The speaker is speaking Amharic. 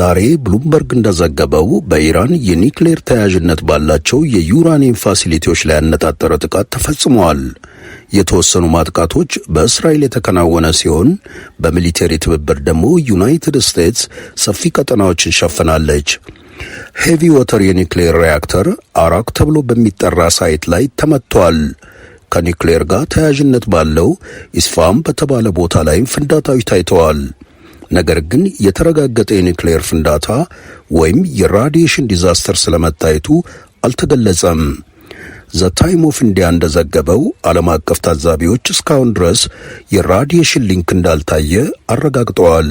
ዛሬ ብሉምበርግ እንደዘገበው በኢራን የኒውክሌር ተያያዥነት ባላቸው የዩራኒየም ፋሲሊቲዎች ላይ ያነጣጠረ ጥቃት ተፈጽሟል። የተወሰኑ ማጥቃቶች በእስራኤል የተከናወነ ሲሆን በሚሊቴሪ ትብብር ደግሞ ዩናይትድ ስቴትስ ሰፊ ቀጠናዎችን ሸፍናለች። ሄቪ ወተር የኒውክሌር ሪያክተር አራክ ተብሎ በሚጠራ ሳይት ላይ ተመቷል። ከኒውክሌር ጋር ተያያዥነት ባለው ኢስፋሃን በተባለ ቦታ ላይም ፍንዳታዎች ታይተዋል። ነገር ግን የተረጋገጠ የኒውክሌር ፍንዳታ ወይም የራዲዬሽን ዲዛስተር ስለመታየቱ አልተገለጸም። ዘ ታይም ኦፍ ኢንዲያ እንደዘገበው ዓለም አቀፍ ታዛቢዎች እስካሁን ድረስ የራዲዬሽን ሊንክ እንዳልታየ አረጋግጠዋል።